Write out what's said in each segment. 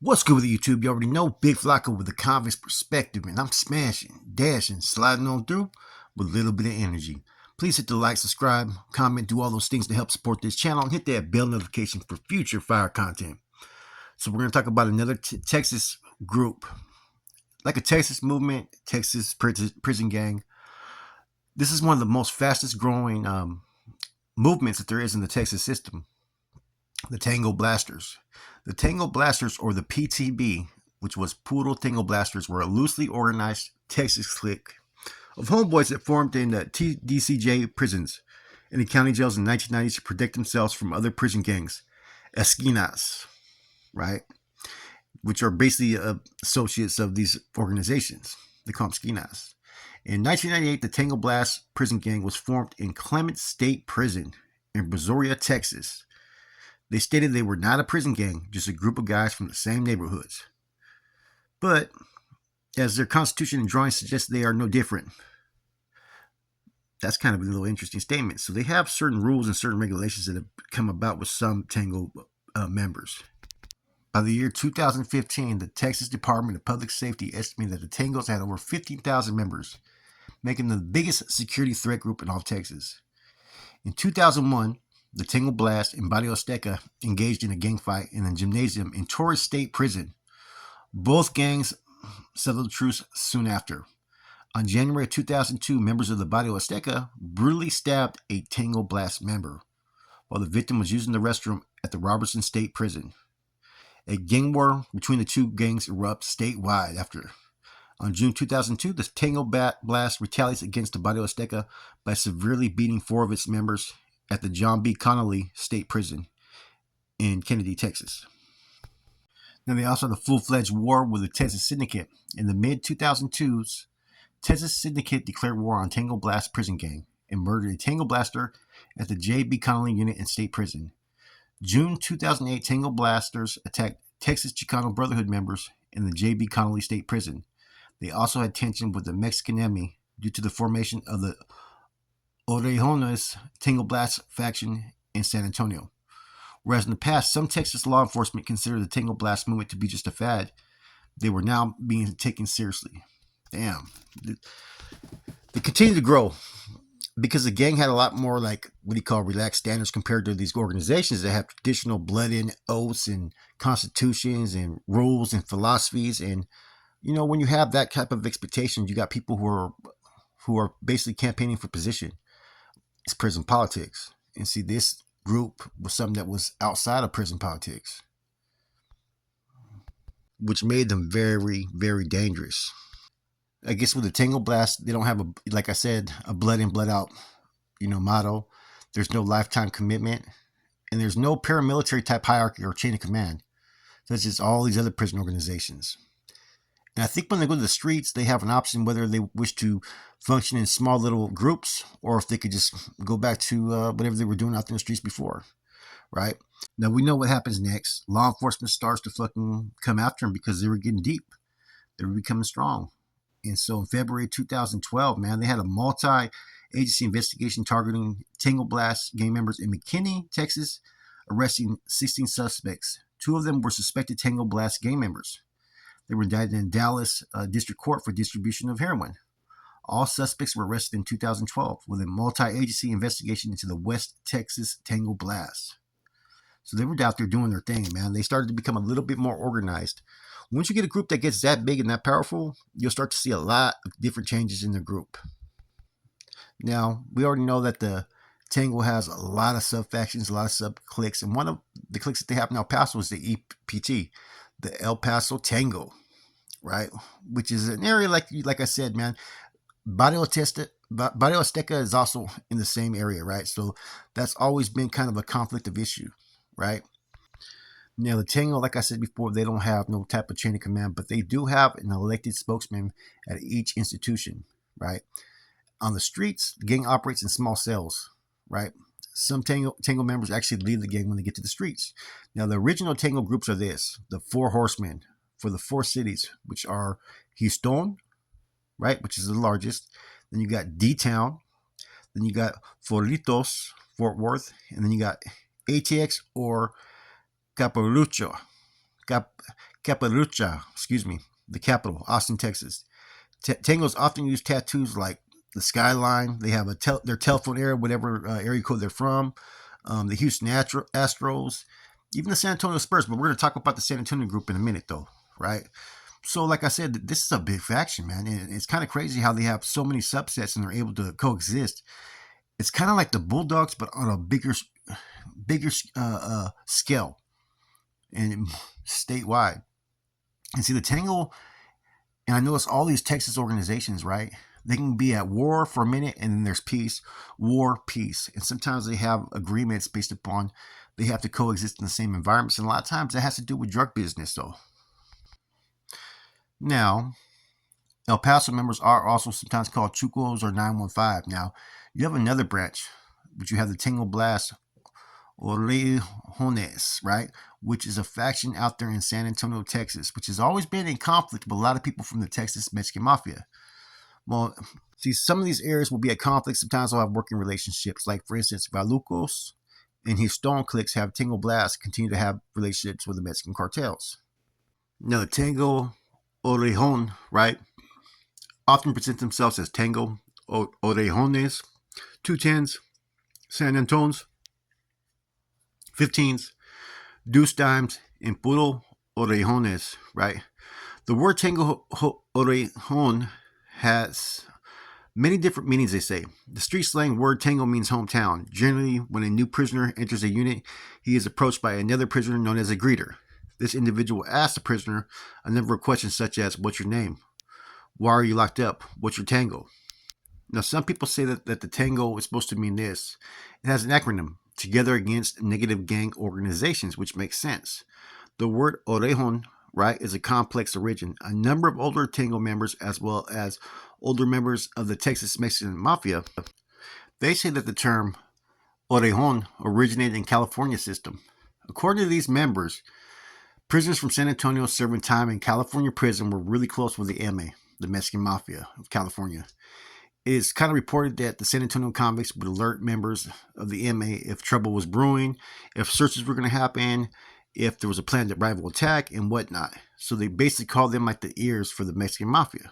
What's good with YouTube? You already know Big Flocka with the convict's perspective, and I'm smashing, dashing, sliding on through with a little bit of energy. Please hit the like, subscribe, comment, do all those things to help support this channel, and hit that bell notification for future fire content. So we're going to talk about another Texas group, like a Texas movement, Texas prison gang. This is one of the most fastest growing movements that there is in the Texas system. The Tango Blasters. The Tango Blasters, or the PTB, which was Puro Tango Blasters, were a loosely organized Texas clique of homeboys that formed in the TDCJ prisons in the county jails in the 1990s to protect themselves from other prison gangs, esquinas, right? Which are basically associates of these organizations. They call them esquinas. In 1998, the Tango Blast prison gang was formed in Clement State Prison in Brazoria, Texas. They stated they were not a prison gang, just a group of guys from the same neighborhoods. But, as their constitution and drawings suggest, they are no different. That's kind of a little interesting statement. So they have certain rules and certain regulations that have come about with some Tango members. By the year 2015, the Texas Department of Public Safety estimated that the Tangos had over 15,000 members, making them the biggest security threat group in all of Texas. In 2001, the Tango Blast and Barrio Azteca engaged in a gang fight in a gymnasium in Torres State Prison. Both gangs settled the truce soon after. On January 2002, members of the Barrio Azteca brutally stabbed a Tango Blast member while the victim was using the restroom at the Robertson State Prison. A gang war between the two gangs erupts statewide after. On June 2002, the Tango Blast retaliates against the Barrio Azteca by severely beating 4 of its members at the John B. Connolly State Prison in Kennedy, Texas. Then they also had a full-fledged war with the Texas Syndicate. In the mid-2002s, Texas Syndicate declared war on Tango Blast prison gang and murdered a Tango Blaster at the J.B. Connolly unit in State Prison. June 2008, Tango Blasters attacked Texas Chicano Brotherhood members in the J.B. Connolly State Prison. They also had tension with the Mexican enemy due to the formation of the Orejones Tango Blast faction in San Antonio. Whereas in the past, some Texas law enforcement considered the Tango Blast movement to be just a fad, they were now being taken seriously. Damn. They continued to grow because the gang had a lot more, like, what do you call, relaxed standards compared to these organizations that have traditional blood-in oaths and constitutions and rules and philosophies. And, you know, when you have that type of expectation, you got people who are basically campaigning for position. It's prison politics. And see, this group was something that was outside of prison politics, which made them very, very dangerous. I guess with the Tango Blast, they don't have, like I said, a blood in, blood out, motto. There's no lifetime commitment, and there's no paramilitary type hierarchy or chain of command, such as all these other prison organizations. And I think when they go to the streets, they have an option whether they wish to function in small little groups or if they could just go back to whatever they were doing out there in the streets before, right? Now, we know what happens next. Law enforcement starts to fucking come after them because they were getting deep. They were becoming strong. And so in February 2012, man, they had a multi-agency investigation targeting Tango Blast gang members in McKinney, Texas, arresting 16 suspects. 2 of them were suspected Tango Blast gang members. They were indicted in Dallas District Court for distribution of heroin. All suspects were arrested in 2012 with a multi-agency investigation into the West Texas Tango Blast. So they were out there doing their thing, man. They started to become a little bit more organized. Once you get a group that gets that big and that powerful, you'll start to see a lot of different changes in the group. Now, we already know that the Tango has a lot of sub-factions, a lot of sub-cliques, and one of the cliques that they have in El Paso is the EPT, the El Paso Tango, right? Which is an area, like I said, man, Barrio Azteca is also in the same area, right? So that's always been kind of a conflict of issue, right? Now, the Tango, like I said before, they don't have no type of chain of command, but they do have an elected spokesman at each institution, right? On the streets, the gang operates in small cells, right? Some Tango members actually leave the gang when they get to the streets. Now, the original Tango groups are this: the 4 horsemen for the 4 cities, which are Houston, right, which is the largest. Then you got D-Town. Then you got Forlitos, Fort Worth. And then you got ATX or Caparucho. Caparucha, excuse me, the capital, Austin, Texas. Tangos often use tattoos like the skyline. They have their telephone area, whatever area code they're from. The Houston Astros, even the San Antonio Spurs. But we're going to talk about the San Antonio group in a minute, though, right? So, like I said, this is a big faction, man. And it's kind of crazy how they have so many subsets and they're able to coexist. It's kind of like the Bulldogs, but on a bigger scale and statewide. And see, the Tango, and I notice all these Texas organizations, right? They can be at war for a minute and then there's peace, war, peace. And sometimes they have agreements based upon they have to coexist in the same environments. And a lot of times that has to do with drug business, though. Now, El Paso members are also sometimes called Chucos or 915. Now, you have another branch, but you have the Tango Blast Orejones, right? Which is a faction out there in San Antonio, Texas, which has always been in conflict with a lot of people from the Texas Mexican Mafia. Well, see, some of these areas will be at conflict. Sometimes they'll have working relationships. Like, for instance, Valucos and his Stone Clicks have Tango Blast continue to have relationships with the Mexican cartels. Now, the Tango Orejon, right, often present themselves as Tango Orejones, 210s, San Antones, 15s, Deuce Dimes, and Puro Orejones, right? The word Tango Orejon has many different meanings, they say. The street slang word tango means hometown. Generally, when a new prisoner enters a unit, he is approached by another prisoner known as a greeter. This individual asks the prisoner a number of questions such as, what's your name? Why are you locked up? What's your tango? Now, some people say that the tango is supposed to mean this. It has an acronym, Together Against Negative Gang Organizations, which makes sense. The word orejon, right, is a complex origin. A number of older tango members, as well as older members of the Texas Mexican Mafia, they say that the term orejon originated in California system. According to these members, prisoners from San Antonio serving time in California prison were really close with the MA, the Mexican Mafia of California. It is kind of reported that the San Antonio convicts would alert members of the MA if trouble was brewing, if searches were going to happen, if there was a planned rival attack, and whatnot. So they basically called them like the ears for the Mexican Mafia.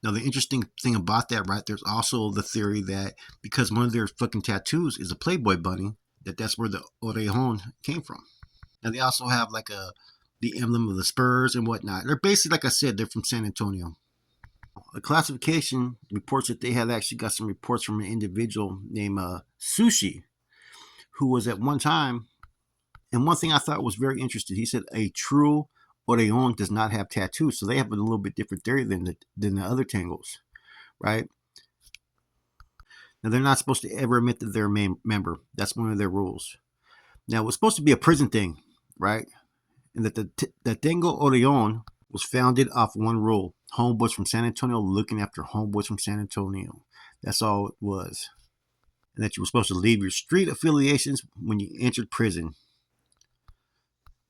Now, the interesting thing about that, right, there's also the theory that because one of their fucking tattoos is a Playboy bunny, that's where the Orejon came from. And they also have like the emblem of the Spurs and whatnot. They're basically, like I said, they're from San Antonio. A classification reports that they have actually got some reports from an individual named Sushi, who was at one time, and one thing I thought was very interesting, he said a true Orejon does not have tattoos, so they have a little bit different theory than the other tangos, right? Now they're not supposed to ever admit that they're a member. That's one of their rules. Now it's supposed to be a prison thing, right? And that the Tango Orejon was founded off one rule: homeboys from San Antonio looking after homeboys from San Antonio. That's all it was. And that you were supposed to leave your street affiliations when you entered prison.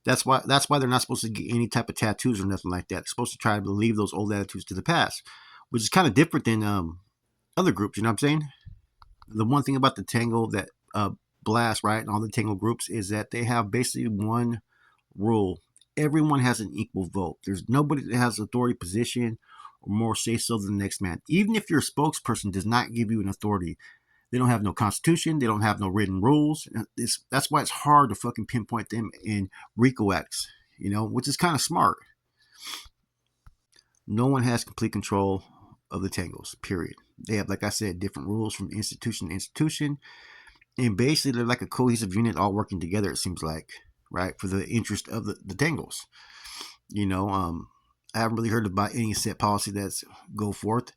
That's why they're not supposed to get any type of tattoos or nothing like that. They're supposed to try to leave those old attitudes to the past, which is kind of different than other groups. You know what I'm saying? The one thing about the Tango that Blast, right, and all the Tango groups is that they have basically one rule: everyone has an equal vote. There's nobody that has authority position or more say so than the next man. Even if your spokesperson does not give you an authority, they don't have no constitution. They don't have no written rules. That's why it's hard to fucking pinpoint them in RICO acts. which is kind of smart. No one has complete control of the Tangos, period. They have, like I said, different rules from institution to institution. And basically, they're like a cohesive unit all working together, it seems like, right, for the interest of the Tangos. I haven't really heard about any set policy that's go forth.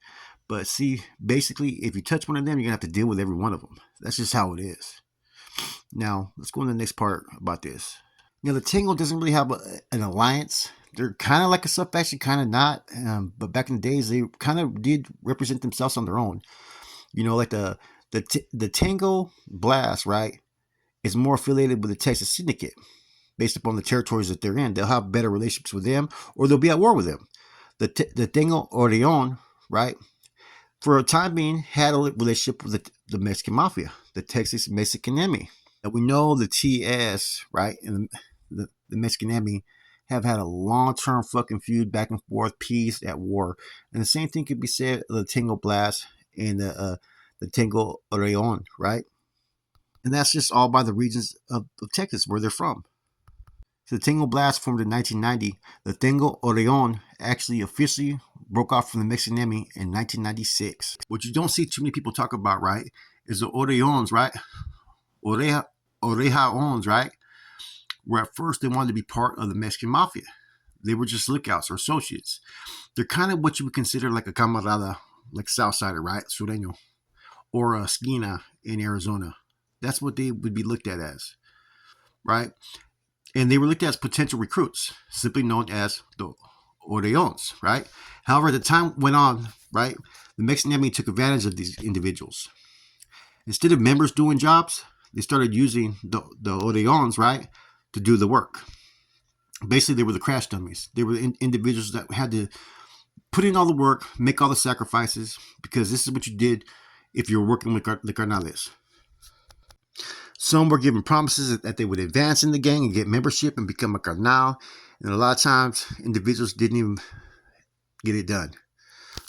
But see, basically, if you touch one of them, you're going to have to deal with every one of them. That's just how it is. Now, let's go on to the next part about this. The Tango doesn't really have an alliance. They're kind of like a sub-faction, kind of not. But back in the days, they kind of did represent themselves on their own. Like the Tango Blast, right, is more affiliated with the Texas Syndicate based upon the territories that they're in. They'll have better relationships with them, or they'll be at war with them. The Tango Orejon, right, for a time being, had a relationship with the Mexican Mafia, the Texas Mexican enemy. And we know the TS, right, and the Mexican enemy have had a long-term fucking feud, back and forth, peace at war. And the same thing could be said of the Tango Blast and the Tango Orejon, right? And that's just all by the regions of Texas where they're from. So the Tango Blast formed in 1990. The Tango Orejon actually officially broke off from the Mexican enemy in 1996. What you don't see too many people talk about, right, is the Orejones, right? Orejones, right? Where at first they wanted to be part of the Mexican Mafia. They were just lookouts or associates. They're kind of what you would consider like a camarada, like Southsider, right? Sureño. Or a esquina in Arizona. That's what they would be looked at as, right? And they were looked at as potential recruits, simply known as the Orejones, right? However, the time went on, right, the Mexican enemy took advantage of these individuals. Instead of members doing jobs, they started using the Orejones, right, to do the work. Basically, they were the crash dummies. They were the individuals that had to put in all the work, make all the sacrifices, because this is what you did if you were working with the carnales. Some were given promises that they would advance in the gang and get membership and become a carnal. And a lot of times, individuals didn't even get it done.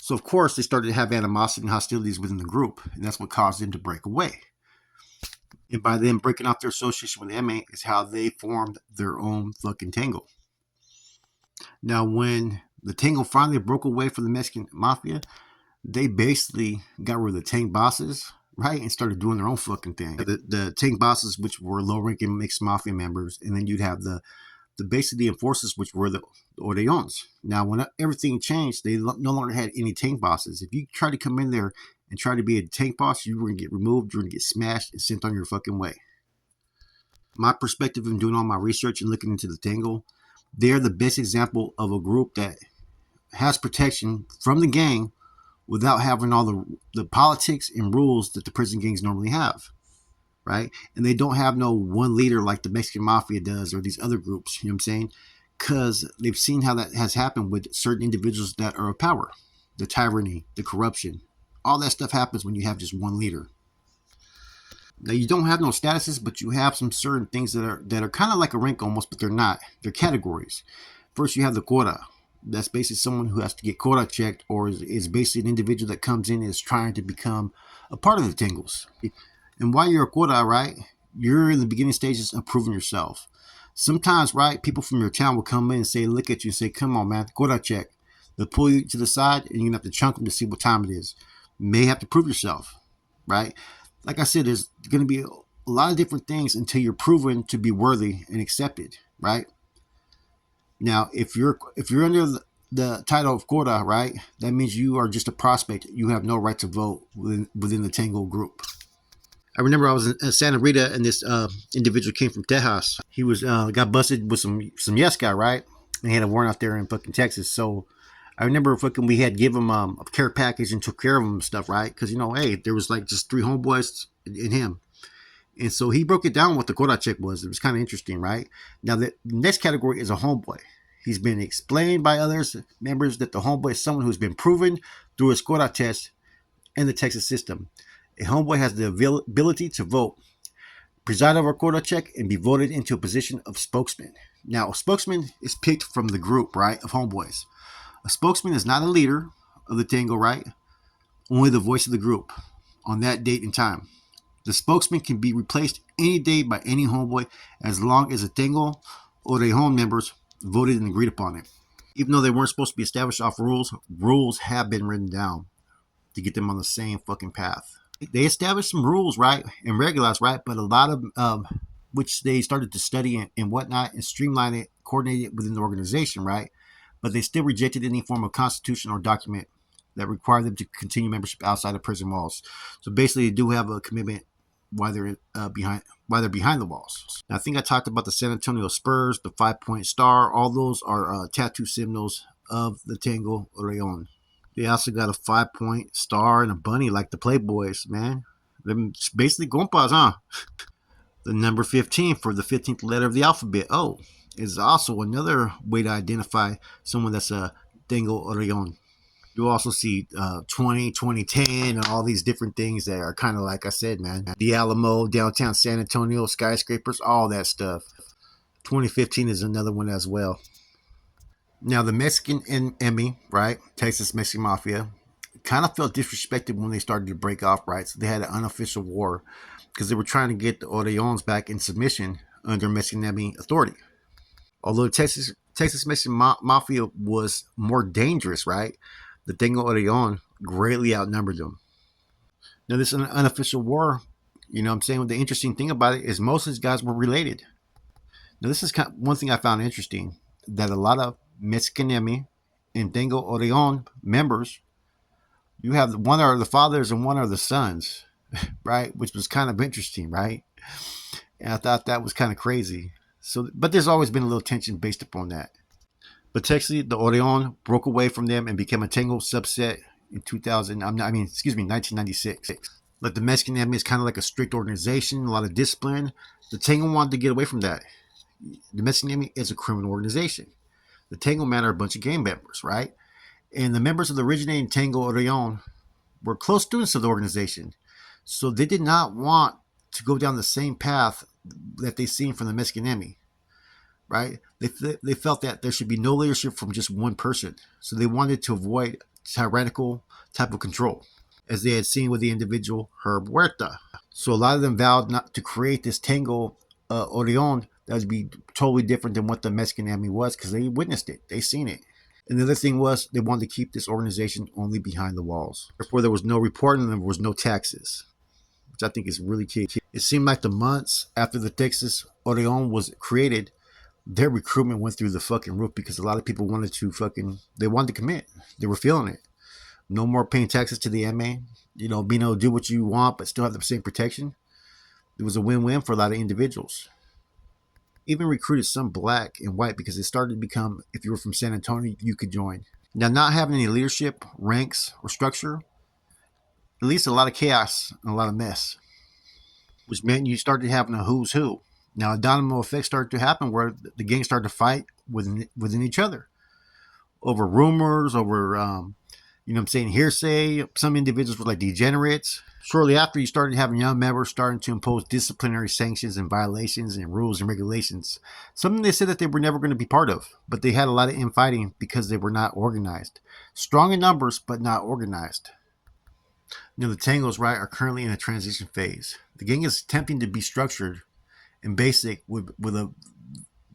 So, of course, they started to have animosity and hostilities within the group. And that's what caused them to break away. And by them breaking off their association with the MA is how they formed their own fucking Tango. Now, when the Tango finally broke away from the Mexican Mafia, they basically got rid of the Tang bosses, right, and started doing their own fucking thing. The Tang bosses, which were low-ranking mixed mafia members, and then you'd have the basically the enforcers, which were the Orejones. Now, when everything changed, they no longer had any Tang bosses. If you tried to come in there and try to be a Tang boss, you were going to get removed, you were going to get smashed and sent on your fucking way. My perspective in doing all my research and looking into the Tango, they're the best example of a group that has protection from the gang without having all the politics and rules that the prison gangs normally have, right? And they don't have no one leader like the Mexican Mafia does or these other groups, you know what I'm saying? Because they've seen how that has happened with certain individuals that are of power. The tyranny, the corruption, all that stuff happens when you have just one leader. Now, you don't have no statuses, but you have some certain things that are kind of like a rank almost, but they're not. They're categories. First, you have the quota. That's basically someone who has to get quota checked, or is basically an individual that comes in and is trying to become a part of the Tangos. And while you're a quota, right, you're in the beginning stages of proving yourself. Sometimes, right, people from your town will come in and say, look at you and say, come on, man, quota check. They'll pull you to the side, and you're going to have to chunk them to see what time it is. You may have to prove yourself, right? Like I said, there's going to be a lot of different things until you're proven to be worthy and accepted, right? Now, if you're under the title of quota, right, that means you are just a prospect. You have no right to vote within the Tango group. I remember I was in Santa Rita, and this individual came from Tejas. He was got busted with some yes guy, right? And he had a warrant out there in fucking Texas. So I remember fucking we had give him a care package and took care of him and stuff, right? Because hey, there was like just 3 homeboys in him. And so he broke it down what the quota check was. It was kind of interesting, right? Now, the next category is a homeboy. He's been explained by others members that the homeboy is someone who's been proven through his quota test in the Texas system. A homeboy has the ability to vote, preside over a quota check, and be voted into a position of spokesman. Now, a spokesman is picked from the group, right, of homeboys. A spokesman is not a leader of the Tango, right? Only the voice of the group on that date and time. The spokesman can be replaced any day by any homeboy as long as the Tango Orejon members voted and agreed upon it. Even though they weren't supposed to be established off rules, rules have been written down to get them on the same fucking path. They established some rules, right, and regularized, right, but a lot of which they started to study and whatnot and streamline it, coordinate it within the organization, right, but they still rejected any form of constitution or document that required them to continue membership outside of prison walls. So basically, they do have a commitment while they're behind the walls. Now, I think I talked about the San Antonio Spurs, the 5-point star. All those are tattoo symbols of the Tango Orejon. They also got a 5-point star and a bunny like the Playboys, man. They're basically compas, huh? The number 15 for the 15th letter of the alphabet, O, is also another way to identify someone that's a Tango Orejon. You also see 20, 2010, and all these different things that are kind of like I said, man. The Alamo, downtown San Antonio, skyscrapers, all that stuff. 2015 is another one as well. Now, the Mexican Emmy, right? Texas Mexican Mafia, kind of felt disrespected when they started to break off, right? So they had an unofficial war because they were trying to get the Orejones back in submission under Mexican Emmy authority. Although Texas Mexican Mafia was more dangerous, right? The Tango Orejon greatly outnumbered them. Now, this is an unofficial war. You know what I'm saying? The interesting thing about it is most of these guys were related. Now, this is kind of one thing I found interesting, that a lot of Mexican Emmy and Tango Orejon members, you have one are the fathers and one are the sons, right? Which was kind of interesting, right? And I thought that was kind of crazy. So, but there's always been a little tension based upon that. But Texas, the Orejon broke away from them and became a Tango subset in 1996. Like the Mexican Emmy is kind of like a strict organization, a lot of discipline. The Tango wanted to get away from that. The Mexican Emmy is a criminal organization. The Tango men are a bunch of gang members, right? And the members of the originating Tango Orejon were close students of the organization. So they did not want to go down the same path that they seen from the Mexican Emmy, right? They felt that there should be no leadership from just one person. So they wanted to avoid tyrannical type of control, as they had seen with the individual Herb Huerta. So a lot of them vowed not to create this Tango Orejon that would be totally different than what the Mexican Emmy was, because they witnessed it. They seen it. And the other thing was they wanted to keep this organization only behind the walls. Therefore, there was no reporting and there was no taxes, which I think is really key. It seemed like the months after the Texas Orejon was created, their recruitment went through the fucking roof because a lot of people wanted to they wanted to commit. They were feeling it. No more paying taxes to the MA. You know, being able to do what you want but still have the same protection. It was a win-win for a lot of individuals. Even recruited some black and white because it started to become, if you were from San Antonio, you could join. Now, not having any leadership, ranks, or structure, at least a lot of chaos and a lot of mess, which meant you started having a who's who. Now, a domino effect started to happen where the gangs started to fight within each other over rumors, over, you know what I'm saying, hearsay. Some individuals were like degenerates. Shortly after, you started having young members starting to impose disciplinary sanctions and violations and rules and regulations. Something they said that they were never going to be part of, but they had a lot of infighting because they were not organized. Strong in numbers, but not organized. You know, the Tangos, right, are currently in a transition phase. The gang is attempting to be structured and basic with a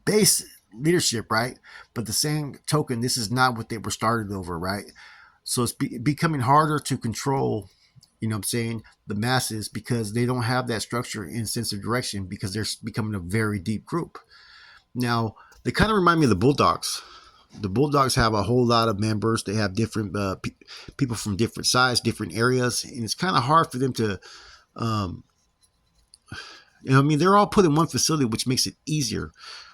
base leadership, right? But the same token, this is not what they were started over, right? So it's becoming harder to control, you know what I'm saying, the masses because they don't have that structure and sense of direction because they're becoming a very deep group. Now, they kind of remind me of the Bulldogs. The Bulldogs have a whole lot of members. They have different people from different sides, different areas, and it's kind of hard for them to, you know, I mean, they're all put in one facility, which makes it easier.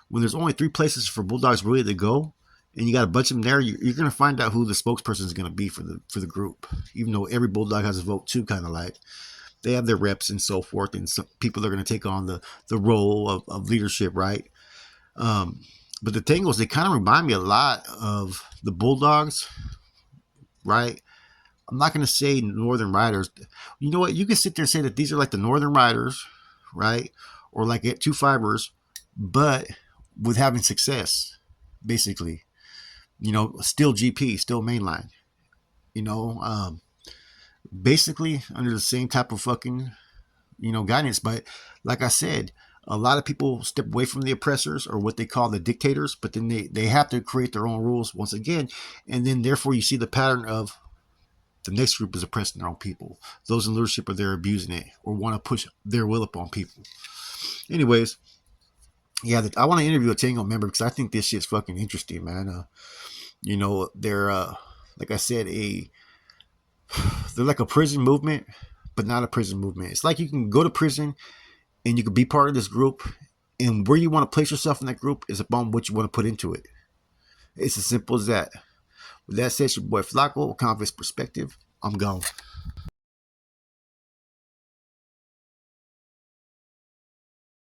When there's only 3 places for Bulldogs really to go, and you got a bunch of them there, you're going to find out who the spokesperson is going to be for the group. Even though every Bulldog has a vote too, kind of like they have their reps and so forth, and some people are going to take on the role of leadership, right? But the Tangos, they kind of remind me a lot of the Bulldogs, right? I'm not going to say Northern Riders. You know what? You can sit there and say that these are like the Northern Riders, right? Or like 2 Fibers, but with having success, basically. You know, still GP, still mainline. You know, basically under the same type of fucking, you know, guidance. But like I said, A lot of people step away from the oppressors or what they call the dictators, but then they have to create their own rules once again. And then therefore you see the pattern of the next group is oppressing their own people. Those in leadership are there abusing it or want to push their will upon people. Anyways, yeah, I want to interview a Tango member because I think this shit's fucking interesting, man. They're like I said, they're like a prison movement, but not a prison movement. It's like you can go to prison and you can be part of this group, and where you want to place yourself in that group is upon what you want to put into it. It's as simple as that. With that said, your boy Flacco, Convict's Perspective. I'm gone.